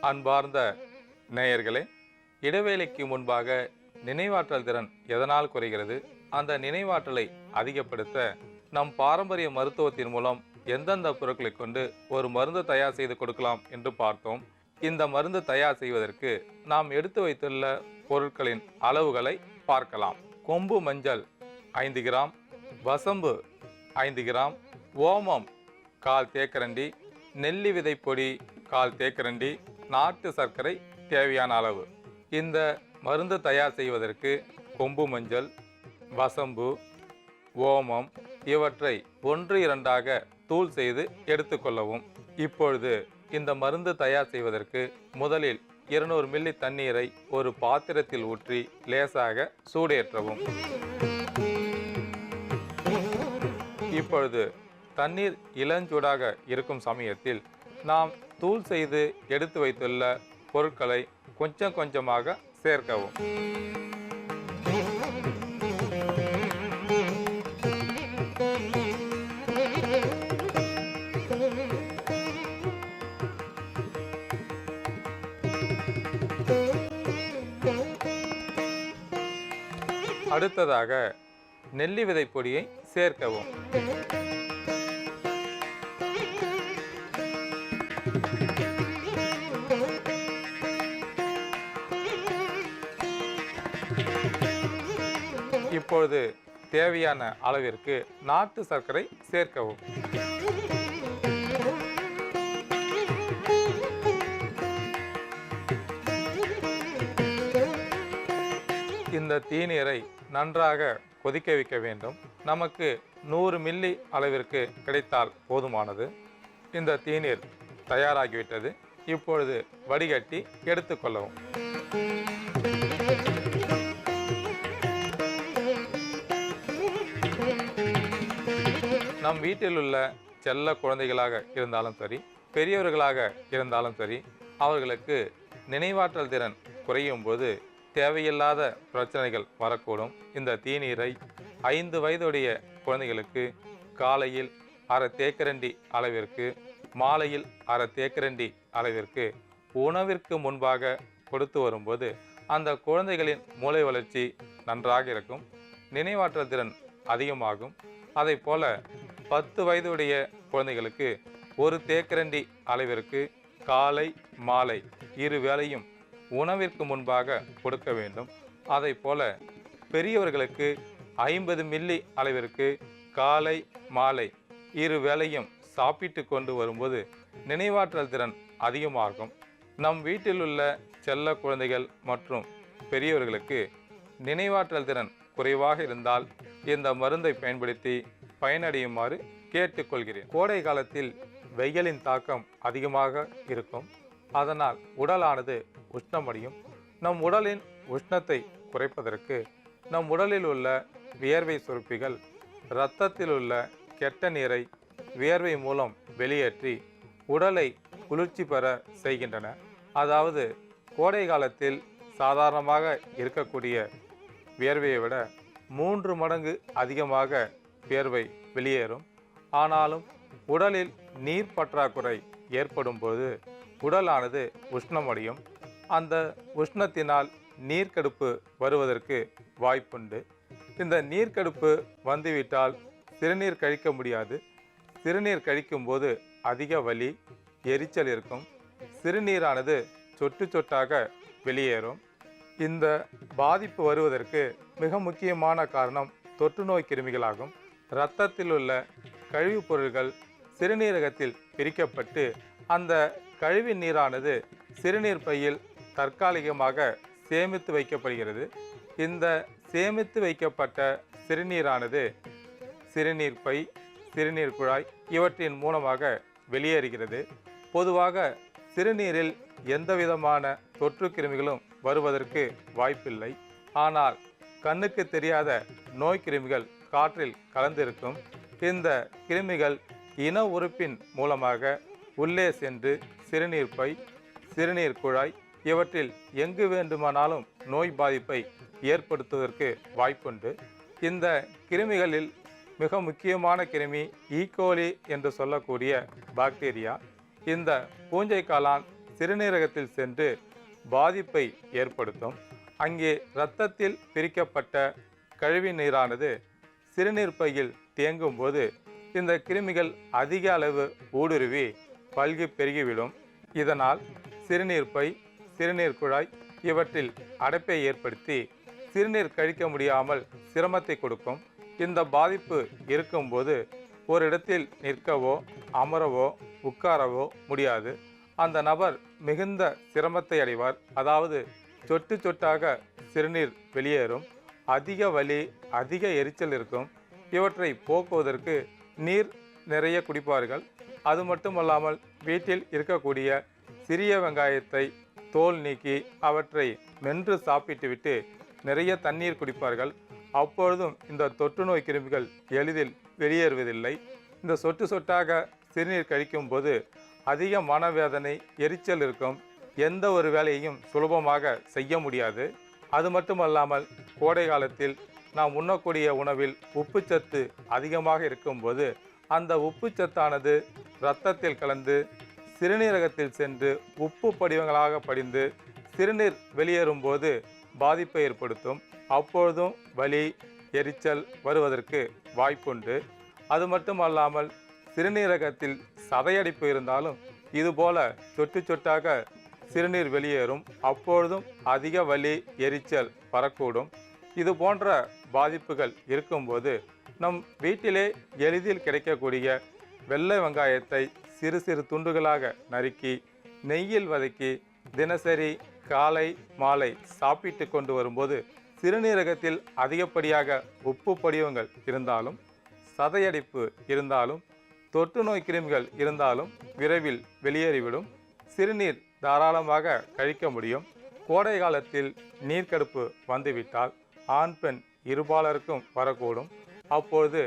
அன்பார்ந்த நேயர்களே, இடைவேளைக்கு முன்பாக நினைவாற்றல் திறன் எதனால் குறைகிறது, அந்த நினைவாற்றலை அதிகப்படுத்த நம் பாரம்பரிய மருத்துவத்தின் மூலம் எந்தெந்த பொருட்களை கொண்டு ஒரு மருந்து தயார் செய்து கொடுக்கலாம் என்று பார்த்தோம். இந்த மருந்து தயார் செய்வதற்கு நாம் எடுத்து வைத்துள்ள பொருட்களின் அளவுகளை பார்க்கலாம். கொம்பு மஞ்சள் 5 கிராம், வசம்பு 5 கிராம், ஓமம் 1/4 தேக்கரண்டி, நெல்லி விதை பொடி 1/4 தேக்கரண்டி, நாட்டு சர்க்கரை தேவையான அளவு. இந்த மருந்து தயார் செய்வதற்கு கொம்பு மஞ்சள், வசம்பு, ஓமம் இவற்றை 1-2ஆக தூள் செய்து எடுத்துக்கொள்ளவும். இப்பொழுது இந்த மருந்து தயார் செய்வதற்கு முதலில் 200 மில்லி தண்ணீரை ஒரு பாத்திரத்தில் ஊற்றி லேசாக சூடேற்றவும். இப்பொழுது தண்ணீர் இளஞ்சூடாக இருக்கும் சமயத்தில் நாம் தூள் செய்து எடுத்து வைத்துள்ள பொருட்களை கொஞ்சம் கொஞ்சமாக சேர்க்கவும். அடுத்ததாக நெல்லி விதை பொடியை சேர்க்கவும். இப்பொழுது தேவையான அளவிற்கு நாட்டு சர்க்கரை சேர்க்கவும். இந்த தீநீரை நன்றாக கொதிக்க வைக்க வேண்டும். நமக்கு 100 மில்லி அளவிற்கு கிடைத்தால் போதுமானது. இந்த தீநீர் தயாராகிவிட்டது. இப்பொழுது வடிகட்டி எடுத்துக்கொள்ளவும். நம் வீட்டில் உள்ள செல்ல குழந்தைகளாக இருந்தாலும் சரி, பெரியவர்களாக இருந்தாலும் சரி, அவர்களுக்கு நினைவாற்றல் திறன் குறையும் போது தேவையில்லாத பிரச்சனைகள் வரக்கூடும். இந்த தீநீரை 5 வயதுடைய குழந்தைகளுக்கு காலையில் 1/2 தேக்கரண்டி அளவிற்கு, மாலையில் 1/2 தேக்கரண்டி அளவிற்கு உணவிற்கு முன்பாக கொடுத்து வரும்போது அந்த குழந்தைகளின் மூளை வளர்ச்சி நன்றாக இருக்கும், நினைவாற்றல் திறன் அதிகமாகும். அதை போல 10 வயதுடைய குழந்தைகளுக்கு 1 தேக்கரண்டி அளவிற்கு காலை மாலை 2 வேளையும் உணவிற்கு முன்பாக கொடுக்க வேண்டும். அதை போல பெரியவர்களுக்கு 50 மில்லி அளவிற்கு காலை மாலை 2 வேளையும் சாப்பிட்டு கொண்டு வரும்போது நினைவாற்றல் திறன் அதிகமாகும். நம் வீட்டில் உள்ள செல்ல குழந்தைகள் மற்றும் பெரியவர்களுக்கு நினைவாற்றல் திறன் குறைவாக இருந்தால் இந்த மருந்தை பயன்படுத்தி பயனடையுமாறு கேட்டுக்கொள்கிறேன். கோடை காலத்தில் வெயிலின் தாக்கம் அதிகமாக இருக்கும். அதனால் உடலானது உஷ்ணமடையும். நம் உடலின் உஷ்ணத்தை குறைப்பதற்கு நம் உடலில் உள்ள வியர்வை சுரப்பிகள் இரத்தத்தில் உள்ள கெட்ட நீரை வியர்வை மூலம் வெளியேற்றி உடலை குளிர்ச்சி பெற செய்கின்றன. அதாவது கோடை காலத்தில் சாதாரணமாக இருக்கக்கூடிய வியர்வையை விட 3 மடங்கு அதிகமாக வியர்வை வெளியேறும். ஆனாலும் உடலில் நீர் பற்றாக்குறை ஏற்படும் போது உடலானது உஷ்ணமடையும். அந்த உஷ்ணத்தினால் நீர்க்கடுப்பு வருவதற்கு வாய்ப்புண்டு. இந்த நீர்க்கடுப்பு வந்துவிட்டால் சிறுநீர் கழிக்க முடியாது. சிறுநீர் கழிக்கும்போது அதிக வலி, எரிச்சல் இருக்கும். சிறுநீரானது சொட்டு சொட்டாக வெளியேறும். இந்த பாதிப்பு வருவதற்கு மிக முக்கியமான காரணம் தொற்று நோய் கிருமிகளாகும். இரத்தத்தில் உள்ள கழிவுப் பொருட்கள் சிறுநீரகத்தில் பிரிக்கப்பட்டு அந்த கழிவு நீரானது சிறுநீர் பையில் தற்காலிகமாக சேமித்து வைக்கப்படுகிறது. இந்த சேமித்து வைக்கப்பட்ட சிறுநீரானது சிறுநீர் பை, சிறுநீர் குழாய் இவற்றின் மூலமாக வெளியேறுகிறது. பொதுவாக சிறுநீரில் எந்தவிதமான தொற்று கிருமிகளும் வருவதற்கு வாய்ப்பில்லை. ஆனால் கண்ணுக்கு தெரியாத நோய் கிருமிகள் காற்றில் கலந்திருக்கும். இந்த கிருமிகள் இன உறுப்பின் மூலமாக உள்ளே சென்று சிறுநீர் பை, சிறுநீர் குழாய் இவற்றில் எங்கு வேண்டுமானாலும் நோய் பாதிப்பை ஏற்படுத்துவதற்கு வாய்ப்புண்டு. இந்த கிருமிகளில் மிக முக்கியமான கிருமி ஈகோலி என்று சொல்லக்கூடிய பாக்டீரியா. இந்த பூஞ்சை காளான் சிறுநீரகத்தில் சென்று பாதிப்பை ஏற்படுத்தும். அங்கே இரத்தத்தில் பிரிக்கப்பட்ட கழிவு நீரானது சிறுநீர் பையில் தேங்கும் போது இந்த கிருமிகள் அதிக அளவு ஊடுருவி பல்கி பெருகிவிடும். இதனால் சிறுநீர் பை, சிறுநீர் குழாய் இவற்றில் அடைப்பை ஏற்படுத்தி சிறுநீர் கழிக்க முடியாமல் சிரமத்தை கொடுக்கும். இந்த பாதிப்பு இருக்கும்போது ஒரு இடத்தில் நிற்கவோ அமரவோ உட்காரவோ முடியாது. அந்த நபர் மிகுந்த சிரமத்தை அடைவார். அதாவது சொட்டு சொட்டாக சிறுநீர் வெளியேறும். அதிக வலி, அதிக எரிச்சல் இருக்கும். இவற்றை போக்குவதற்கு நீர் நிறைய குடிப்பார்கள். அது மட்டுமல்லாமல் வீட்டில் இருக்கக்கூடிய சிறிய வெங்காயத்தை தோல் நீக்கி அவற்றை மென்று சாப்பிட்டுவிட்டு நிறைய தண்ணீர் குடிப்பார்கள். அப்பொழுதும் இந்த தொற்று நோய் கிருமிகள் எளிதில் வெளியேறுவதில்லை. இந்த சொட்டு சொட்டாக சிறுநீர் கழிக்கும் போது அதிக மனவேதனை, எரிச்சல் இருக்கும். எந்த ஒரு வேலையையும் சுலபமாக செய்ய முடியாது. அது மட்டுமல்லாமல் கோடை காலத்தில் நாம் உண்ணக்கூடிய உணவில் உப்புச்சத்து அதிகமாக இருக்கும்போது அந்த உப்புச்சத்தானது இரத்தத்தில் கலந்து சிறுநீரகத்தில் சென்று உப்பு படிவங்களாக படிந்து சிறுநீர் வெளியேறும் போது பாதிப்பை ஏற்படுத்தும். அப்பொழுதும் வலி, எரிச்சல் வருவதற்கு வாய்ப்புண்டு. அது மட்டுமல்லாமல் சிறுநீரகத்தில் சதையடைப்பு இருந்தாலும் இதுபோல சொட்டு சொட்டாக சிறுநீர் வெளியேறும். அப்பொழுதும் அதிக வலி, எரிச்சல் வரக்கூடும். இது போன்ற பாதிப்புகள் இருக்கும்போது நம் வீட்டிலே எளிதில் கிடைக்கக்கூடிய வெள்ளை வெங்காயத்தை சிறு சிறு துண்டுகளாக நறுக்கி நெய்யில் வதக்கி தினசரி காலை மாலை சாப்பிட்டு கொண்டு வரும்போது சிறுநீரகத்தில் அதிகப்படியாக உப்பு படிவங்கள் இருந்தாலும், சதையடைப்பு இருந்தாலும், தொற்று நோய் கிருமிகள் இருந்தாலும் விரைவில் வெளியேறிவிடும். சிறுநீர் தாராளமாக கழிக்க முடியும். கோடை காலத்தில் நீர்க்கடுப்பு வந்துவிட்டால் ஆண் பெண் இருபாலருக்கும் வரக்கூடும். அப்பொழுது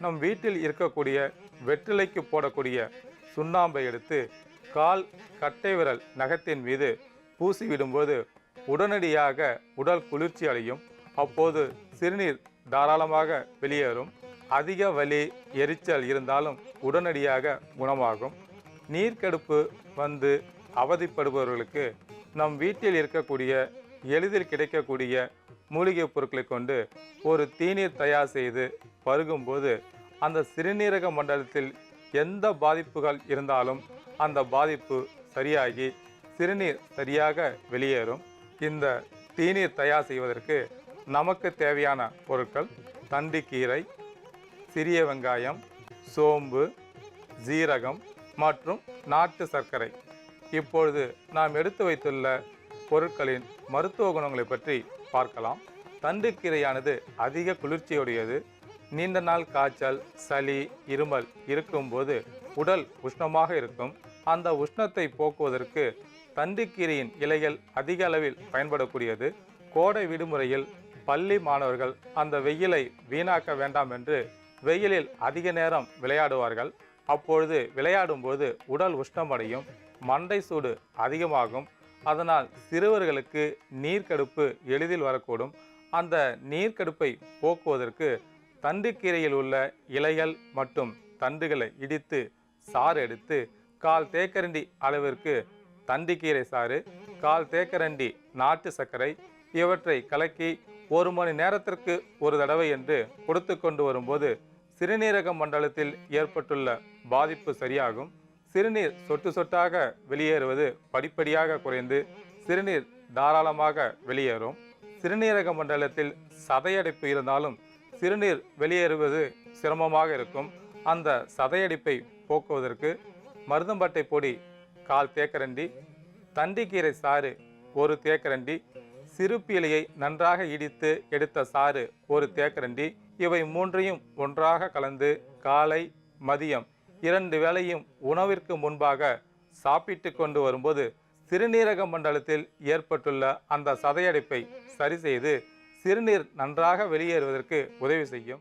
நம் வீட்டில் இருக்கக்கூடிய வெற்றிலைக்கு போடக்கூடிய சுண்ணாம்பை எடுத்து கால் கட்டை விரல் நகத்தின் மீது பூசிவிடும்போது உடனடியாக உடல் குளிர்ச்சி அடையும். அப்போது சிறுநீர் தாராளமாக வெளியேறும். அதிக வலி, எரிச்சல் இருந்தாலும் உடனடியாக குணமாகும். நீர்க்கடுப்பு வந்து அவதிப்படுபவர்களுக்கு நம் வீட்டில் இருக்கக்கூடிய எளிதில் கிடைக்கக்கூடிய மூலிகை பொருட்களை கொண்டு ஒரு தீநீர் தயார் செய்து பருகும்போது அந்த சிறுநீரக மண்டலத்தில் எந்த பாதிப்புகள் இருந்தாலும் அந்த பாதிப்பு சரியாகி சிறுநீர் சரியாக வெளியேறும். இந்த தீநீர் தயார் செய்வதற்கு நமக்கு தேவையான பொருட்கள் தண்டுக்கீரை, சிறிய வெங்காயம், சோம்பு, ஜீரகம் மற்றும் நாட்டு சர்க்கரை. இப்பொழுது நாம் எடுத்து வைத்துள்ள பொருட்களின் மருத்துவ குணங்களை பற்றி பார்க்கலாம். தண்டுக்கீரையானது அதிக குளிர்ச்சியுடையது. நீண்ட நாள் காய்ச்சல், சளி, இருமல் இருக்கும்போது உடல் உஷ்ணமாக இருக்கும். அந்த உஷ்ணத்தை போக்குவதற்கு தண்டுக்கீரையின் இலைகள் அதிக அளவில் பயன்படக்கூடியது. கோடை விடுமுறையில் பள்ளி மாணவர்கள் அந்த வெயிலை வீணாக்க வேண்டாம் என்று வெயிலில் அதிக நேரம் விளையாடுவார்கள். அப்பொழுது விளையாடும்போது உடல் உஷ்ணமடையும், மண்டை சூடு அதிகமாகும். அதனால் சிறுவர்களுக்கு நீர்க்கடுப்பு எளிதில் வரக்கூடும். அந்த நீர்க்கடுப்பை போக்குவதற்கு தண்டுக்கீரையில் உள்ள இலைகள் மற்றும் தண்டுகளை இடித்து சாறு எடுத்து 1/4 தேக்கரண்டி அளவிற்கு தண்டுக்கீரை சாறு, 1/4 தேக்கரண்டி நாட்டு சர்க்கரை இவற்றை கலக்கி 1 மணி நேரத்திற்கு ஒரு தடவை என்று கொடுத்து கொண்டு வரும்போது சிறுநீரக மண்டலத்தில் ஏற்பட்டுள்ள பாதிப்பு சரியாகும். சிறுநீர் சொட்டு சொட்டாக வெளியேறுவது படிப்படியாக குறைந்து சிறுநீர் தாராளமாக வெளியேறும். சிறுநீரக மண்டலத்தில் சதையடைப்பு இருந்தாலும் சிறுநீர் வெளியேறுவது சிரமமாக இருக்கும். அந்த சதையடைப்பை போக்குவதற்கு மருதம்பட்டை பொடி 1/4 தேக்கரண்டி, தண்டுக்கீரை சாறு 1 தேக்கரண்டி, சிறுப்பு இலையை நன்றாக இடித்து எடுத்த சாறு 1 தேக்கரண்டி, இவை மூன்றையும் ஒன்றாக கலந்து காலை மதியம் 2 வேளையும் உணவிற்கு முன்பாக சாப்பிட்டு கொண்டு வரும்போது சிறுநீரக மண்டலத்தில் ஏற்பட்டுள்ள அந்த சதையடைப்பை சரி செய்து சிறுநீர் நன்றாக வெளியேறுவதற்கு உதவி செய்யும்.